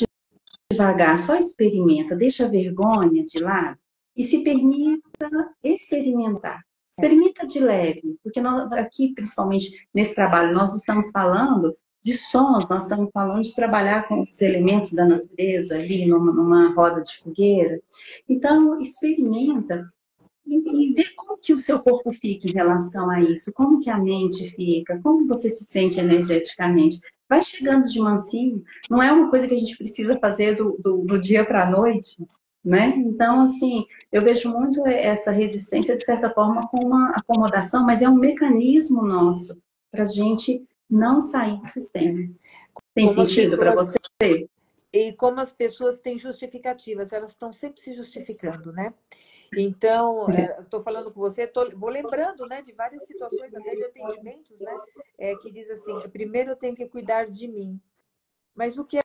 devagar, só experimenta, deixa a vergonha de lado e se permita experimentar. Experimenta de leve, porque nós, aqui, principalmente nesse trabalho, nós estamos falando de sons, nós estamos falando de trabalhar com os elementos da natureza ali numa roda de fogueira. Então, experimenta e vê como que o seu corpo fica em relação a isso, como que a mente fica, como você se sente energeticamente. Vai chegando de mansinho, não é uma coisa que a gente precisa fazer do dia para a noite, né? Então, assim, eu vejo muito essa resistência, de certa forma, com uma acomodação, mas é um mecanismo nosso para a gente não sair do sistema. Tem sentido para você? E como as pessoas têm justificativas, elas estão sempre se justificando, né? Então, estou falando com você, vou lembrando, né, de várias situações, até de atendimentos, né, que diz assim, primeiro eu tenho que cuidar de mim. Mas o que é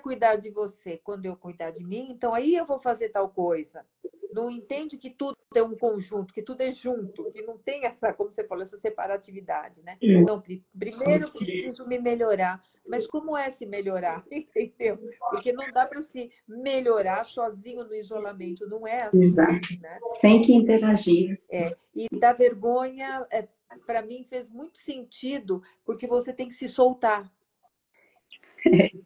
cuidar de você? Quando eu cuidar de mim, então aí eu vou fazer tal coisa. não entende que tudo é um conjunto, que tudo é junto, que não tem essa, como você falou, essa separatividade, né? Não, primeiro eu preciso me melhorar. Mas como é se melhorar? Entendeu? Porque não dá para se melhorar sozinho no isolamento, não é assim. Exato. Né? Tem que interagir. E da vergonha, para mim, fez muito sentido, porque você tem que se soltar.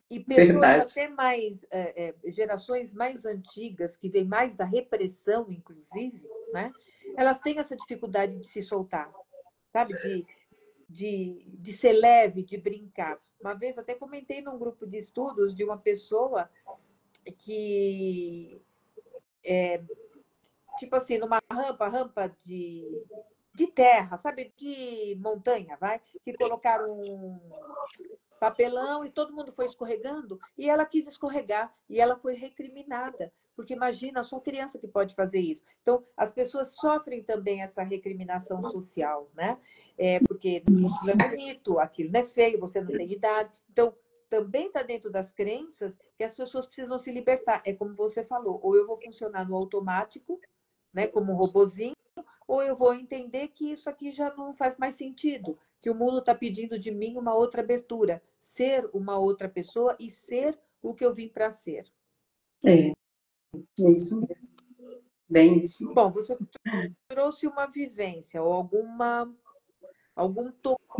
E pessoas Verdade. até mais, gerações mais antigas, que vêm mais da repressão, inclusive, né? Elas têm essa dificuldade de se soltar, sabe? De ser leve, de brincar. Uma vez até comentei num grupo de estudos de uma pessoa que, tipo assim, numa rampa de terra, sabe? De montanha, vai? Que colocaram um papelão e todo mundo foi escorregando e ela quis escorregar e ela foi recriminada. Porque imagina, só criança que pode fazer isso. Então, as pessoas sofrem também essa recriminação social, né? Porque isso não é bonito, aquilo não é feio, você não tem idade. Então, também está dentro das crenças que as pessoas precisam se libertar. É como você falou, ou eu vou funcionar no automático, né, como um robozinho, ou eu vou entender que isso aqui já não faz mais sentido, que o mundo está pedindo de mim uma outra abertura, ser uma outra pessoa e ser o que eu vim para ser. É isso mesmo. Bem isso. Bom, você trouxe uma vivência ou algum Isso, tocar,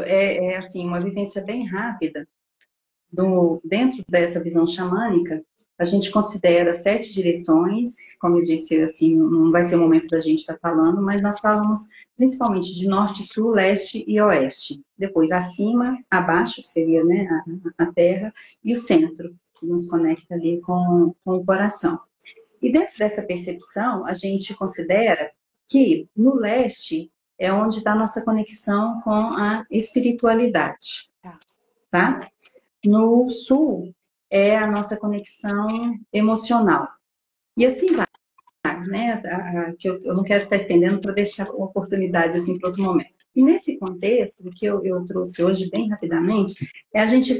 né? assim, uma vivência bem rápida. Dentro dessa visão xamânica, a gente considera 7 direções, como eu disse, assim, não vai ser o momento da gente estar falando, mas nós falamos principalmente de norte, sul, leste e oeste. Depois, acima, abaixo, que seria, né, a Terra, e o centro, que nos conecta ali com o coração. E dentro dessa percepção, a gente considera que no leste é onde está a nossa conexão com a espiritualidade, tá? No sul é a nossa conexão emocional. E assim vai, né? Que eu não quero estar estendendo para deixar oportunidade assim para outro momento. E nesse contexto, o que eu trouxe hoje bem rapidamente, é a gente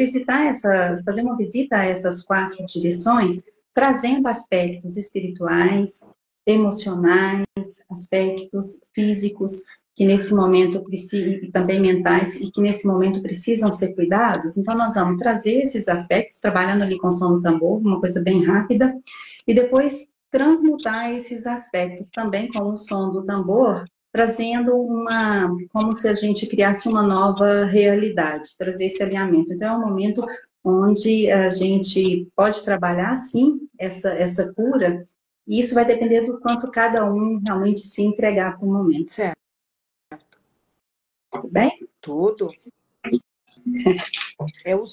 fazer uma visita a essas 4 direções, trazendo aspectos espirituais, emocionais, aspectos físicos, que nesse momento precisam, e também mentais, e que nesse momento precisam ser cuidados. Então, nós vamos trazer esses aspectos, trabalhando ali com som do tambor, uma coisa bem rápida, e depois transmutar esses aspectos também com o som do tambor, trazendo como se a gente criasse uma nova realidade, trazer esse alinhamento. Então, é um momento onde a gente pode trabalhar, sim, essa cura, e isso vai depender do quanto cada um realmente se entregar para o momento. Certo. Tudo bem? Tudo.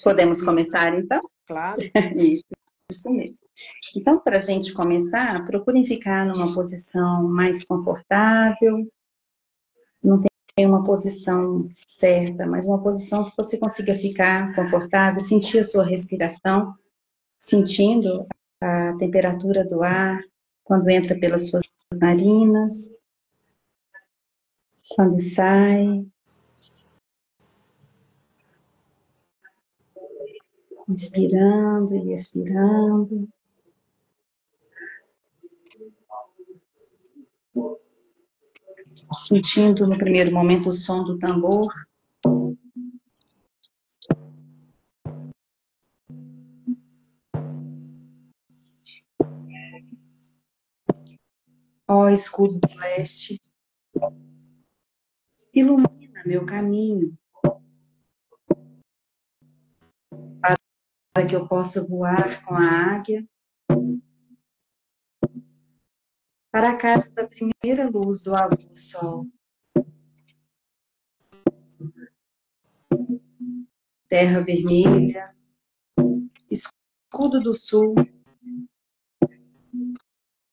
Podemos começar, então? Claro. Isso mesmo. Então, para a gente começar, procurem ficar numa posição mais confortável. Não tem uma posição certa, mas uma posição que você consiga ficar confortável, sentir a sua respiração, sentindo a temperatura do ar quando entra pelas suas narinas, quando sai. Inspirando e expirando. Sentindo no primeiro momento o som do tambor. Ó escudo do leste, ilumina meu caminho, para que eu possa voar com a águia para a casa da primeira luz do alto do sol. Terra vermelha, escudo do sul,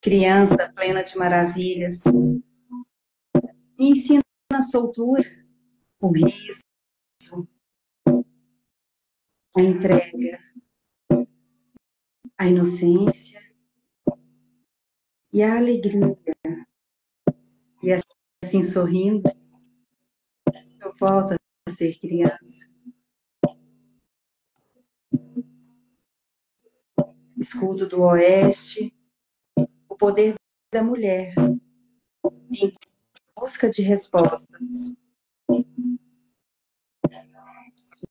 criança plena de maravilhas. Me ensina a soltura, o riso, a entrega, a inocência e a alegria. E assim, sorrindo, eu volto a ser criança. Escudo do oeste, poder da mulher em busca de respostas.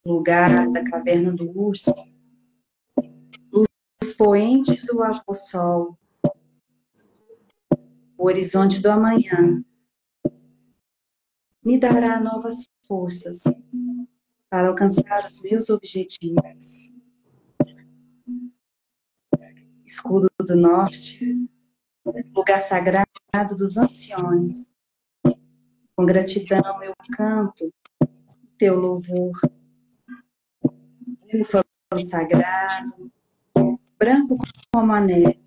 No lugar da caverna do urso, os poentes do avô sol, o horizonte do amanhã, me dará novas forças para alcançar os meus objetivos. Escudo do norte, lugar sagrado dos anciões. Com gratidão eu canto teu louvor. Búfalo sagrado, branco como a neve,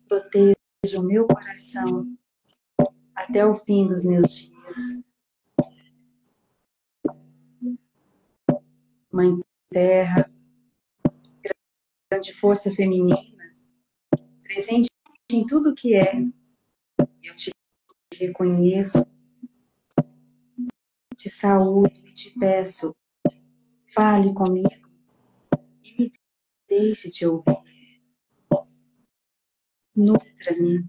proteja o meu coração até o fim dos meus dias. Mãe Terra, grande força feminina, presente em tudo que é, eu te reconheço, te saúdo e te peço, fale comigo e me deixe te ouvir. Nutra-me.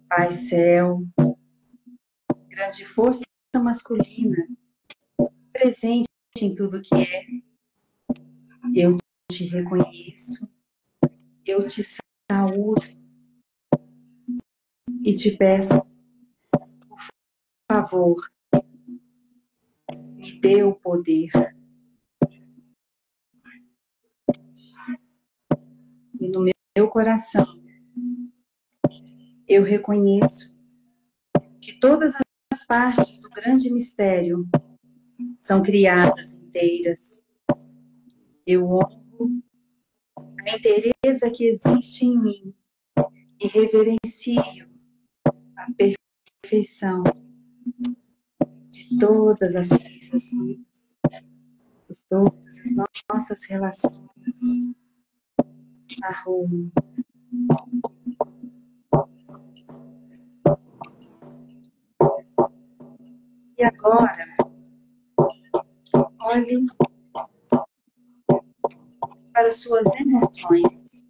Pai Céu, grande força masculina, presente em tudo que é, eu te reconheço, eu te saúdo e te peço, por favor, me dê o poder. E no meu coração, eu reconheço que todas as partes do grande mistério são criadas inteiras. Eu honro a inteireza que existe em mim e reverencio a perfeição de todas as coisas vivas, por todas as nossas relações. Arrumo. E agora, olhe para suas emoções.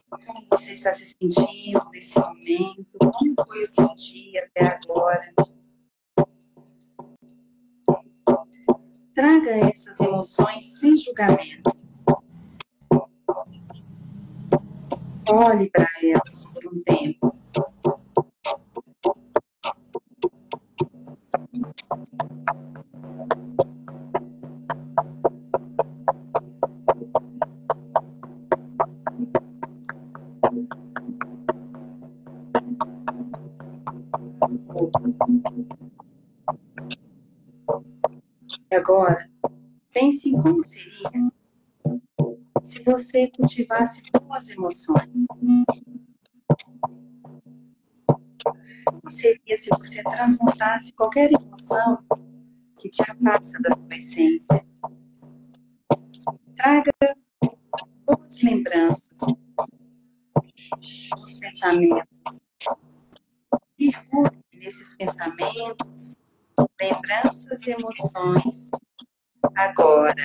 Como você está se sentindo nesse momento? Como foi o seu dia até agora? Traga essas emoções sem julgamento. Olhe para elas por um tempo. E agora, pense em como seria se você cultivasse boas emoções. Como seria se você transmutasse qualquer emoção que te afasta da sua essência? Traga boas lembranças, bons pensamentos. Mergulhe nesses pensamentos, lembranças e emoções agora.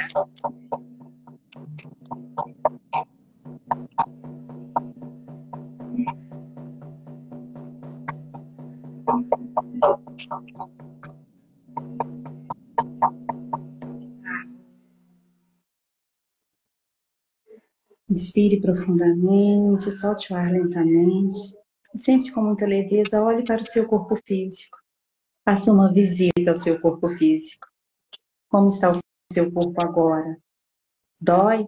Inspire profundamente, solte o ar lentamente. E sempre com muita leveza, olhe para o seu corpo físico. Faça uma visita ao seu corpo físico. Como está o seu corpo agora? Dói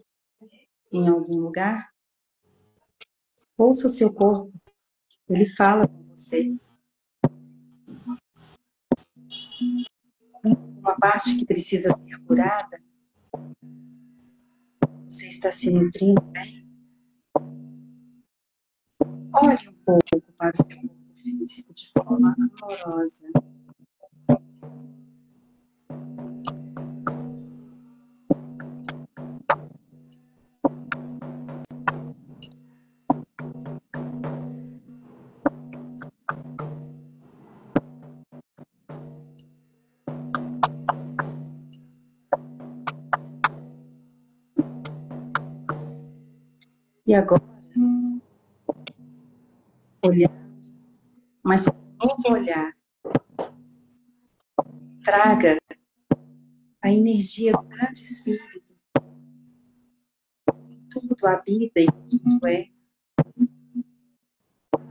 em algum lugar? Ouça o seu corpo. Ele fala com você. Uma parte que precisa ser curada? Você está se nutrindo bem? Olhe um pouco para o seu corpo físico de forma amorosa. E agora, olhando, mas com um novo olhar, traga a energia do grande Espírito. Tudo habita e tudo é.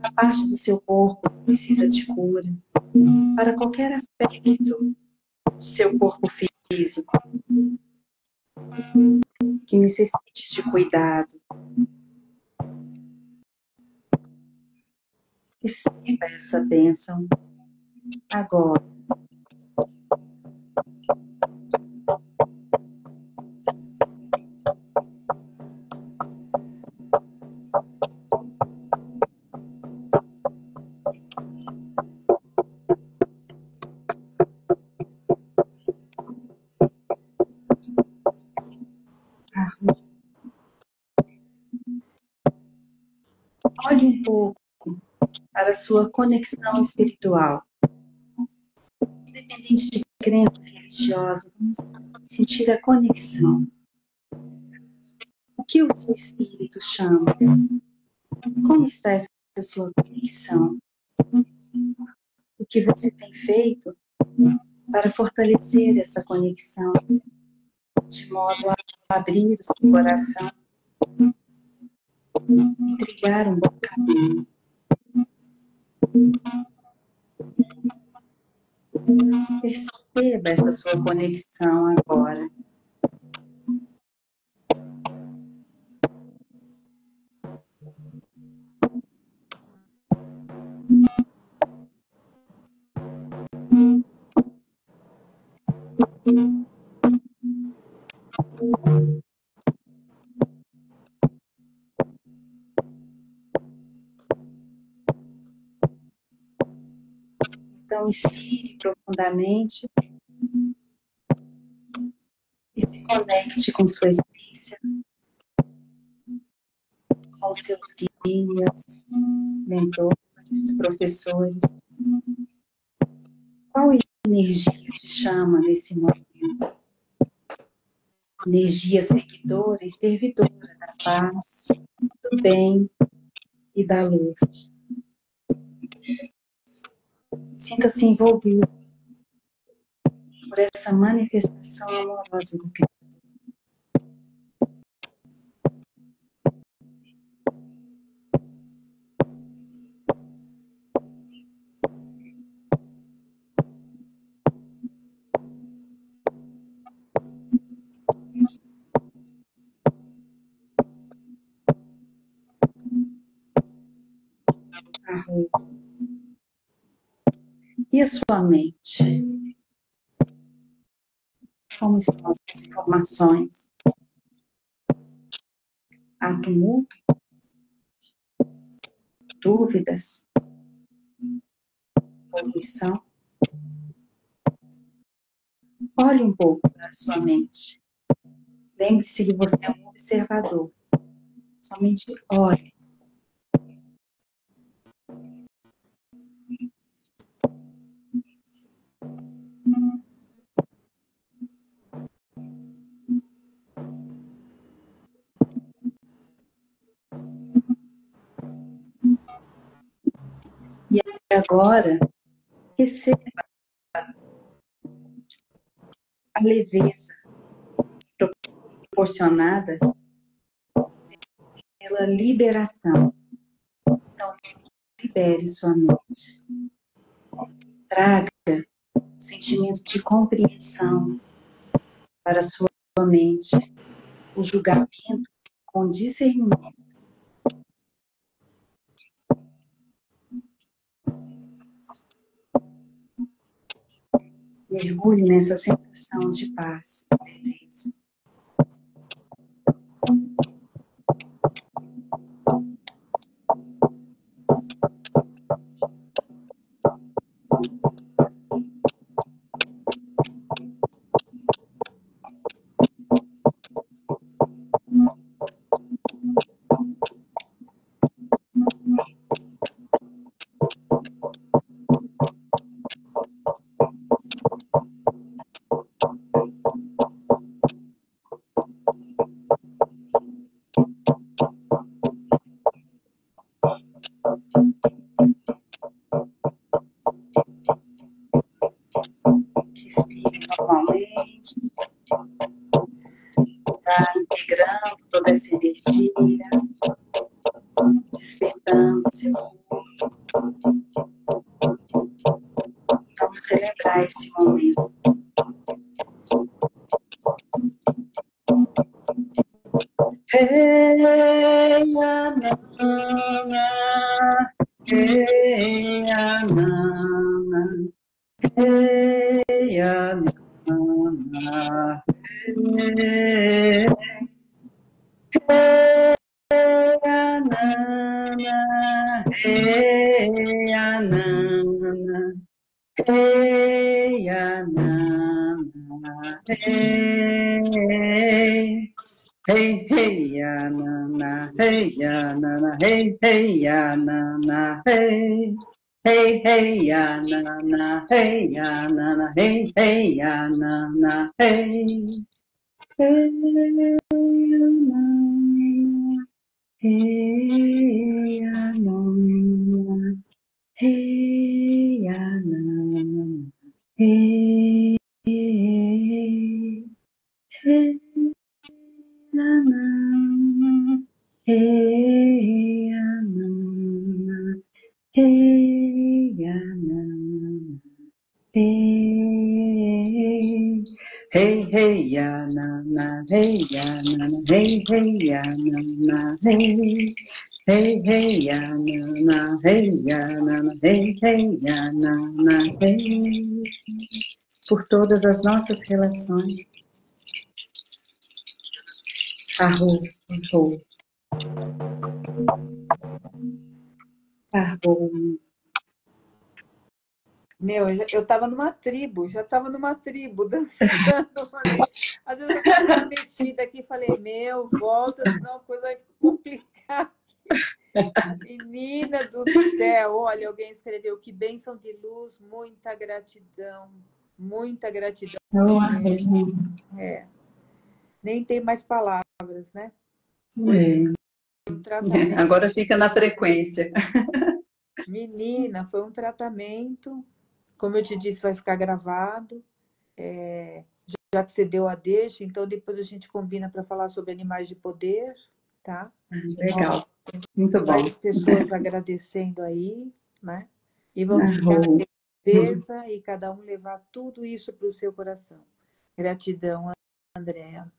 A parte do seu corpo precisa de cura. Para qualquer aspecto do seu corpo físico que necessite de cuidado. Receba essa bênção agora. Olhe um pouco para a sua conexão espiritual. Independente de crença religiosa, vamos sentir a conexão. O que o seu espírito chama? Como está essa sua conexão? O que você tem feito para fortalecer essa conexão, de modo a abrir o seu coração e trilhar um bom caminho? Perceba essa sua conexão agora. Então, inspire profundamente e se conecte com sua essência, com os seus guias, mentores, professores. Qual energia te chama nesse momento? Energia seguidora e servidora da paz, do bem e da luz. Sinta-se envolvido por essa manifestação amorosa do Cristo. E a sua mente? Como estão as informações? Há tumulto? Dúvidas? Poluição? Olhe um pouco para a sua mente. Lembre-se que você é um observador. Somente olhe. E agora, receba a leveza proporcionada pela liberação. Então, libere sua mente. Traga um sentimento de compreensão para a sua mente, o julgamento com discernimento. Mergulhe nessa sensação de paz, leveza. Respire normalmente. Está integrando toda essa energia, despertando seu corpo. Vamos celebrar esse momento. Hey, Anana, hey, Anana, hey, Anana, hey, Anana, hey, Anana, hey, Anana, hey. Hey, hey, ya, na, na, hey, ya, na, na, hey, hey, ya, na, na, hey. Hey, hey, ya, na, na, hey, ya, na, na, hey, hey, ya, na, na, hey. Hey, ya, na, hey, ya, na, hey, ya, na, hey, hey. Na, na, hey, na, na, hey, na, hey, hey, hey, ya, na, na, hey, ya, na, na, hey, hey, ya, na, na, hey, hey, hey, ya, na, na, hey, ya, na, na, hey, hey, ya, na, na, hey, por todas as nossas relações. Arro, arro. Arro. Meu, eu estava numa tribo, já estava numa tribo dançando. Falei, às vezes eu dava uma mexida aqui e falei, meu, volta, senão a coisa vai complicar aqui. Menina do céu, olha, alguém escreveu que bênção de luz, muita gratidão mesmo. É. Nem tem mais palavras, né? Foi um tratamento. Agora fica na frequência. Menina, foi um tratamento. Como eu te disse, vai ficar gravado. Já que você deu a deixa, então depois a gente combina para falar sobre animais de poder, tá? Legal. Muito bom. Várias pessoas agradecendo aí, né? E vamos ficar na certeza e cada um levar tudo isso para o seu coração. Gratidão, Andréa.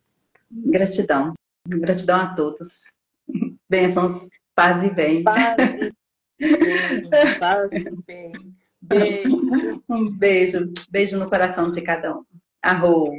Gratidão. Gratidão a todos. Bênçãos, paz e bem. Paz e bem, paz e bem. Beijo. Um beijo. Beijo no coração de cada um. Arro.